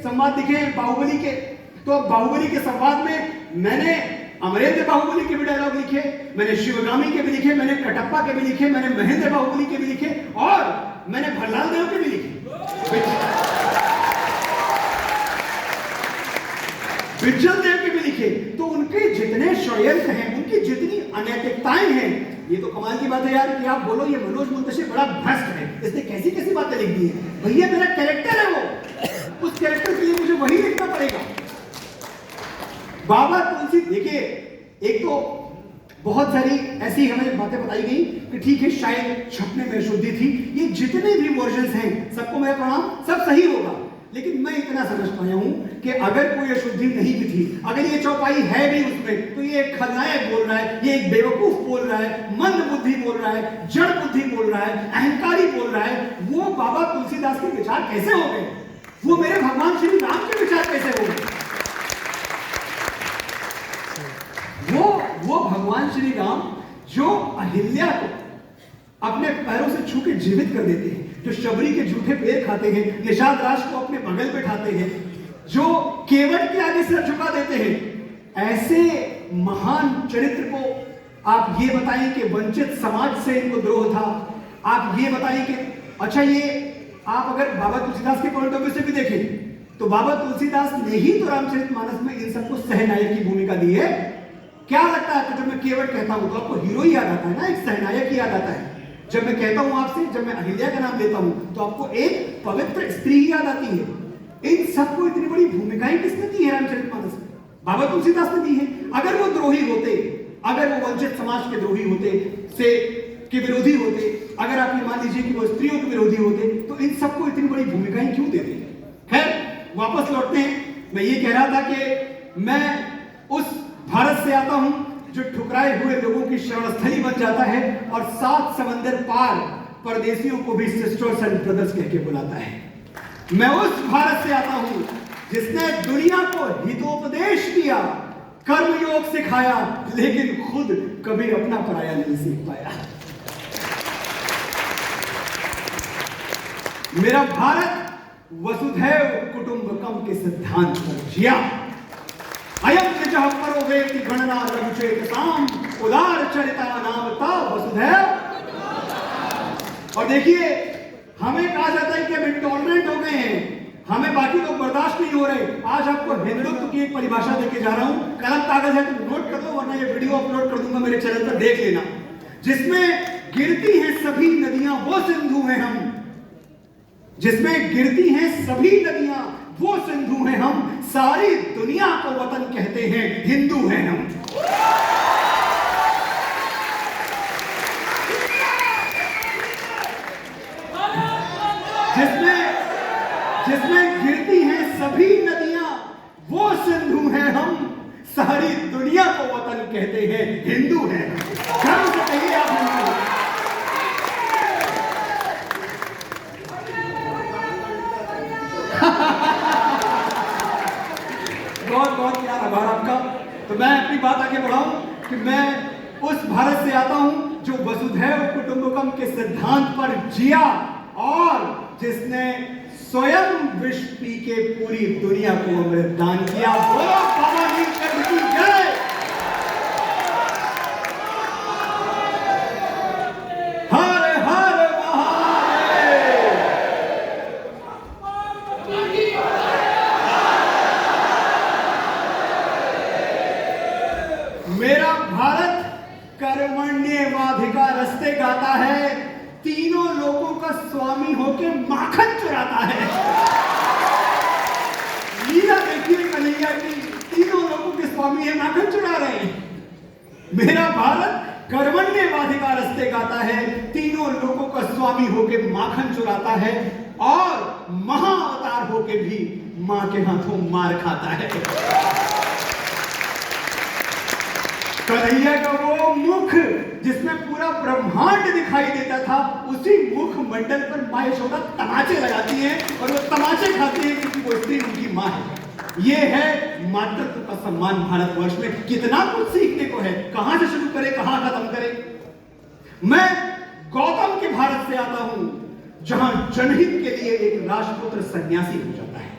संवाद लिखे हैं बाहुबली के, तो बाहुबली के संवाद में मैंने अमरेंद्र बाहुबली के भी डायलॉग लिखे, मैंने शिवगामी के भी लिखे, मैंने कटप्पा के भी लिखे, मैंने महेंद्र बाहुबली के भी लिखे और मैंने भल्लाल देव के भी लिखे, विज्जल देव के भी लिखे। तो उनके जितने षड्यंत्र हैं, उनकी जितनी अनैतिकताएं हैं, ये तो कमाल की बात है यार कि आप बोलो ये मनोज मुंतशिर बड़ा भ्रष्ट है, इसने कैसी कैसी बातें लिख दी है। भैया मेरा कैरेक्टर है वो, उस कैरेक्टर के लिए मुझे वही लिखना पड़ेगा। बाबा तुलसी देखिए, एक तो बहुत सारी ऐसी हमें बातें बताई गई कि ठीक है शायद छपने में अशुद्धि थी, ये जितने भी वर्जन्स हैं सबको मेरा प्रणाम, सब सही होगा। लेकिन मैं इतना समझ पाया हूं कि अगर कोई अशुद्धि नहीं भी थी, अगर ये चौपाई है भी उसमें, तो ये एक खलनायक बोल रहा है, ये एक बेवकूफ बोल रहा है, मंद बुद्धि बोल रहा है, जड़ बुद्धि बोल रहा है, अहंकारी बोल रहा है। वो बाबा तुलसीदास के विचार कैसे हो गए? वो मेरे भगवान श्री राम के विचार कैसे हो गए? वो भगवान श्री राम जो अहिल्या को अपने पैरों से छू के जीवित कर देते हैं, जो शबरी के झूठे पैर खाते हैं, निषाद राज को अपने बगल बैठाते हैं, जो केवट के आगे सिर झुका देते हैं, ऐसे महान चरित्र को आप ये बताएं कि वंचित समाज से इनको द्रोह था। आप ये बताएं कि अच्छा, ये आप अगर बाबा तुलसीदास के पॉइंट ऑफ व्यू से भी देखें तो बाबा तुलसीदास ने ही तो रामचरितमानस में इन सबको सहनायक की भूमिका दी है। क्या लगता है? तो जब मैं केवट कहता हूं तो आपको हीरो ही याद आता है ना, एक सहनायक ही याद आता है। जब मैं कहता हूं आपसे, जब मैं अहिल्या का नाम लेता हूं तो आपको एक पवित्र स्त्री ही याद आती है। इन सबको इतनी बड़ी भूमिकाएं किसने दी है रामचरितमानस में? बाबा तुलसीदास ने दी है। अगर वो द्रोही होते, अगर वो वंचित समाज के द्रोही होते, से के विरोधी होते, अगर आप ये मान लीजिए कि वो स्त्रियों के विरोधी होते, तो इन सबको इतनी बड़ी भूमिकाएं क्यों देते? खैर वापस लौटते हैं। मैं ये कह रहा था कि मैं उस भारत से आता हूं जो ठुकराए हुए लोगों की शरणस्थली बन जाता है और 7 समंदर पार परदेशियों को भी सिस्टर्स एंड ब्रदर्स कह के बुलाता है। मैं उस भारत से आता हूं जिसने दुनिया को हितोपदेश दिया, कर्मयोग सिखाया, लेकिन खुद कभी अपना पराया नहीं सीख पाया। मेरा भारत वसुधैव कुटुंबकम के सिद्धांत पर जिया। अयम निजः परो वेति गणना लघुचेतसाम उदार चरिता नामता वसुधैव। और देखिए, हमें कहा जाता है कि हम इंटॉलरेंट हो गए हैं, हमें बाकी लोग बर्दाश्त नहीं हो रहे। आज आपको हिंदुत्व की एक परिभाषा देके जा रहा हूं, कलम कागज है तो नोट कर लो, वरना ये वीडियो अपलोड कर दूंगा मेरे चैनल पर, देख लेना। जिसमें गिरती हैं सभी नदियां वो सिंधु हैं हम, जिसमें गिरती हैं सभी नदियां वो सिंधु हैं हम, सारी दुनिया को वतन कहते हैं, हिंदू हैं हम। जिसमें गिरती हैं सभी नदियां वो सिंधु हैं हम, सारी दुनिया को वतन कहते हैं, हिंदू हैं। गर्व से कहिए आप हिंदू। बहुत बहुत प्यार आभार आपका। तो मैं अपनी बात आगे बढ़ाऊं कि मैं उस भारत से आता हूं जो वसुधैव कुटुंबकम के सिद्धांत पर जिया और जिसने स्वयं विष पी के पूरी दुनिया को अमृत दान किया। बोलो बाबा नीलकंठ की जय। हर हर महादेव। मेरा भारत कर्मण्येवाधिकारस्ते गाता है, तीनों लोगों का स्वामी होके माखन चुराता है। लीला देखिए कन्हैया की, तीनों लोगों के स्वामी है, माखन चुरा रहे हैं। मेरा भारत कर्मण्येवाधिकारस्ते गाता है, तीनों लोगों का स्वामी होके माखन चुराता है और महाअवतार होके भी मां के हाथों मार खाता है। कन्हैया का वो मुख जिसमें पूरा ब्रह्मांड दिखाई देता था, उसी मुख मंडल पर मां यशोदा तमाचे लगाती है और वो तमाचे खाती है क्योंकि वो स्त्री उनकी मां है। ये है मातृत्व का सम्मान भारतवर्ष में। कितना कुछ सीखने को है, कहां से शुरू करें कहां खत्म करें। मैं गौतम के भारत से आता हूं जहां जनहित के लिए एक राजपुत्र सन्यासी हो जाता है।